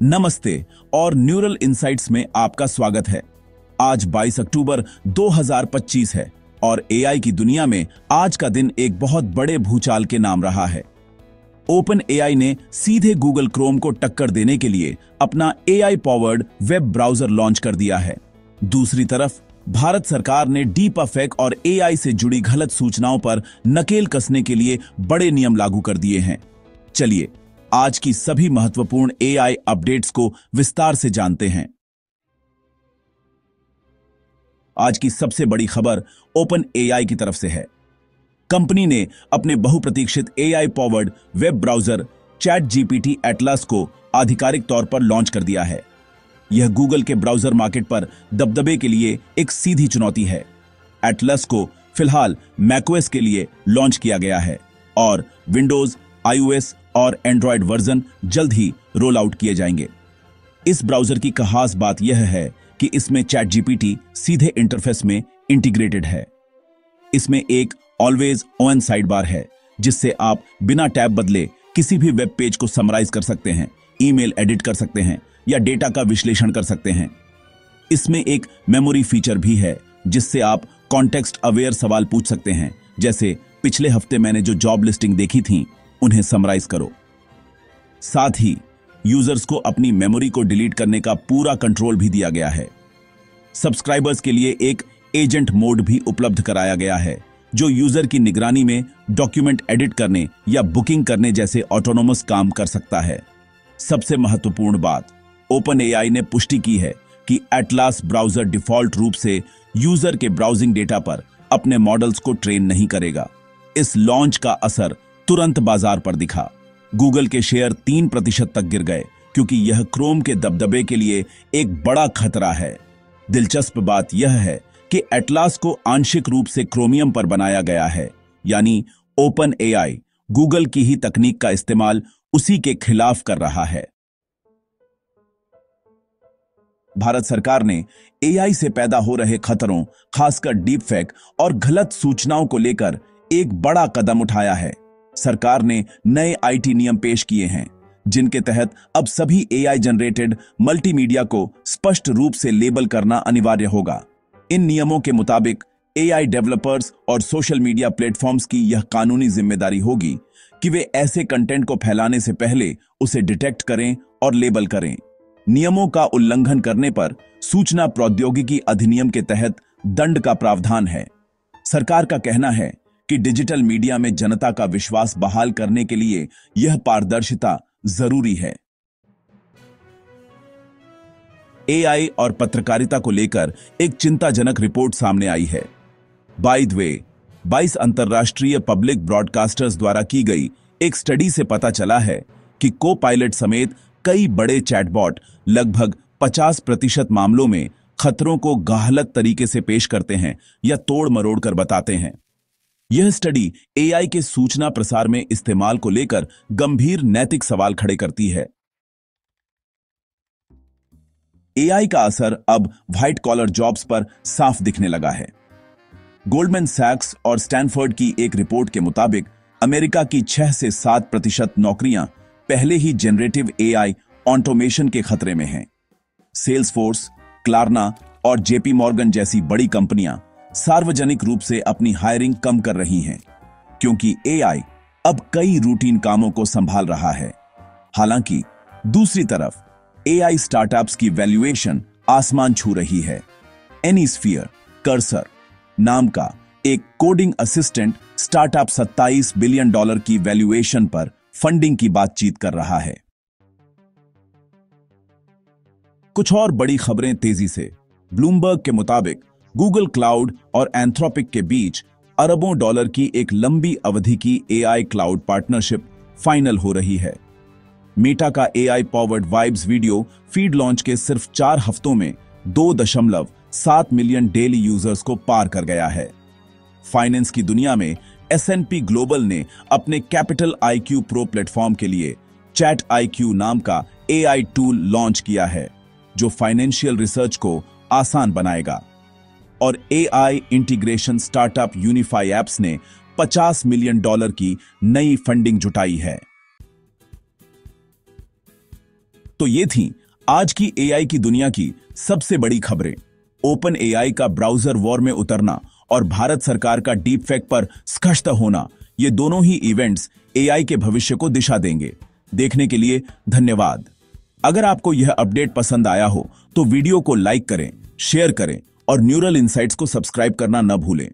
नमस्ते और neural insights में आपका स्वागत है। आज 22 अक्टूबर 2025 है और एआई की दुनिया में आज का दिन एक बहुत बड़े भूचाल के नाम रहा है। ओपन एआई ने सीधे गूगल क्रोम को टक्कर देने के लिए अपना AI powered web browser launch कर दिया है। दूसरी तरफ भारत सरकार ने डीपफेक और एआई से जुड़ी गलत सूचनाओं पर नकेल कसने के लिए बड़े नियम लागू कर दिए हैं। चलिए आज की सभी महत्वपूर्ण एआई अपडेट्स को विस्तार से जानते हैं। आज की सबसे बड़ी खबर ओपन एआई की तरफ से है। कंपनी ने अपने बहुप्रतीक्षित AI powered web browser chat GPT Atlas को आधिकारिक तौर पर लॉन्च कर दिया है। यह गूगल के ब्राउजर मार्केट पर दबदबे के लिए एक सीधी चुनौती है। एटलस को फिलहाल मैकओएस के लिए लॉन्च किया गया है और विंडोज, आईओएस और एंड्रॉयड वर्जन जल्द ही रोल आउट किए जाएंगे। इस ब्राउजर की खास बात यह है कि इसमें चैट जीपीटी सीधे इंटरफेस में इंटीग्रेटेड है। इसमें एक ऑलवेज ऑन साइड बार है जिससे आप बिना टैब बदले किसी भी वेब पेज को समराइज कर सकते हैं, ईमेल एडिट कर सकते हैं या डेटा का विश्लेषण कर सकते हैं। इसमें एक मेमोरी फीचर भी है जिससे आप कॉन्टेक्स्ट अवेयर सवाल पूछ सकते हैं, जैसे पिछले हफ्ते मैंने जो जॉब लिस्टिंग देखी थी उन्हें समराइज करो। साथ ही यूजर्स को अपनी मेमोरी को डिलीट करने का पूरा कंट्रोल भी दिया गया है। सब्सक्राइबर्स के लिए एक एजेंट मोड भी उपलब्ध कराया गया है जो यूजर की निगरानी में डॉक्यूमेंट एडिट करने या बुकिंग करने जैसे ऑटोनोमस काम कर सकता है। सबसे महत्वपूर्ण बात, ओपन एआई ने पुष्टि की है कि एटलस ब्राउजर डिफॉल्ट रूप से यूजर के ब्राउजिंग डेटा पर अपने मॉडल्स को ट्रेन नहीं करेगा। इस लॉन्च का असर तुरंत बाजार पर दिखा। गूगल के शेयर 3% तक गिर गए क्योंकि यह क्रोम के दबदबे के लिए एक बड़ा खतरा है। दिलचस्प बात यह है कि एटलस को आंशिक रूप से क्रोमियम पर बनाया गया है, यानी ओपन एआई गूगल की ही तकनीक का इस्तेमाल उसी के खिलाफ कर रहा है। भारत सरकार ने एआई से पैदा हो रहे खतरों, खासकर डीपफेक और गलत सूचनाओं को लेकर एक बड़ा कदम उठाया है। सरकार ने नए आईटी नियम पेश किए हैं जिनके तहत अब सभी एआई जनरेटेड मल्टीमीडिया को स्पष्ट रूप से लेबल करना अनिवार्य होगा। इन नियमों के मुताबिक एआई डेवलपर्स और सोशल मीडिया प्लेटफॉर्म्स की यह कानूनी जिम्मेदारी होगी कि वे ऐसे कंटेंट को फैलाने से पहले उसे डिटेक्ट करें और लेबल करें। नियमों का उल्लंघन करने पर सूचना प्रौद्योगिकी अधिनियम के तहत दंड का प्रावधान है। सरकार का कहना है कि डिजिटल मीडिया में जनता का विश्वास बहाल करने के लिए यह पारदर्शिता जरूरी है। एआई और पत्रकारिता को लेकर एक चिंताजनक रिपोर्ट सामने आई है। बाय द वे, 22 अंतर्राष्ट्रीय पब्लिक ब्रॉडकास्टर्स द्वारा की गई एक स्टडी से पता चला है कि को-पायलट समेत कई बड़े चैटबॉट लगभग 50% मामलों में खतरों को गलत तरीके से पेश करते हैं या तोड़ मरोड़ कर बताते हैं। यह स्टडी एआई के सूचना प्रसार में इस्तेमाल को लेकर गंभीर नैतिक सवाल खड़े करती है। एआई का असर अब व्हाइट कॉलर जॉब्स पर साफ दिखने लगा है। गोल्डमैन सैक्स और स्टैनफोर्ड की एक रिपोर्ट के मुताबिक अमेरिका की 6 से 7% नौकरियां पहले ही जनरेटिव एआई ऑटोमेशन के खतरे में हैं। सेल्सफोर्स, क्लार्ना और जेपी मॉर्गन जैसी बड़ी कंपनियां सार्वजनिक रूप से अपनी हायरिंग कम कर रही हैं क्योंकि एआई अब कई रूटीन कामों को संभाल रहा है। हालांकि दूसरी तरफ एआई स्टार्टअप्स की वैल्यूएशन आसमान छू रही है। एनीस्फीयर कर्सर नाम का एक कोडिंग असिस्टेंट स्टार्टअप $27 बिलियन की वैल्यूएशन पर फंडिंग की बातचीत कर रहा है। कुछ और बड़ी खबरें तेजी से। ब्लूमबर्ग के मुताबिक गूगल क्लाउड और एंथ्रोपिक के बीच अरबों डॉलर की एक लंबी अवधि की एआई क्लाउड पार्टनरशिप फाइनल हो रही है। मेटा का AI powered vibes video feed launch के सिर्फ 4 हफ्तों में 2.7 मिलियन डेली यूजर्स को पार कर गया है। फाइनेंस की दुनिया में S&P ग्लोबल ने अपने कैपिटल IQ प्रो प्लेटफॉर्म के लिए चैट IQ नाम का एआई टूल लॉन्च किया है जो फाइनेंशियल रिसर्च को आसान बनाएगा। और AI integration startup unify apps ने $50 मिलियन की नई फंडिंग जुटाई है। तो ये थी आज की एआई की दुनिया की सबसे बड़ी खबरें। ओपन एआई का ब्राउजर वॉर में उतरना और भारत सरकार का डीप फेक पर सख्त होना, ये दोनों ही इवेंट्स एआई के भविष्य को दिशा देंगे। देखने के लिए धन्यवाद। अगर आपको यह अपडेट पसंद आया हो तो वीडियो को लाइक करें, शेयर करें और न्यूरल इनसाइट्स को सब्सक्राइब करना न भूलें।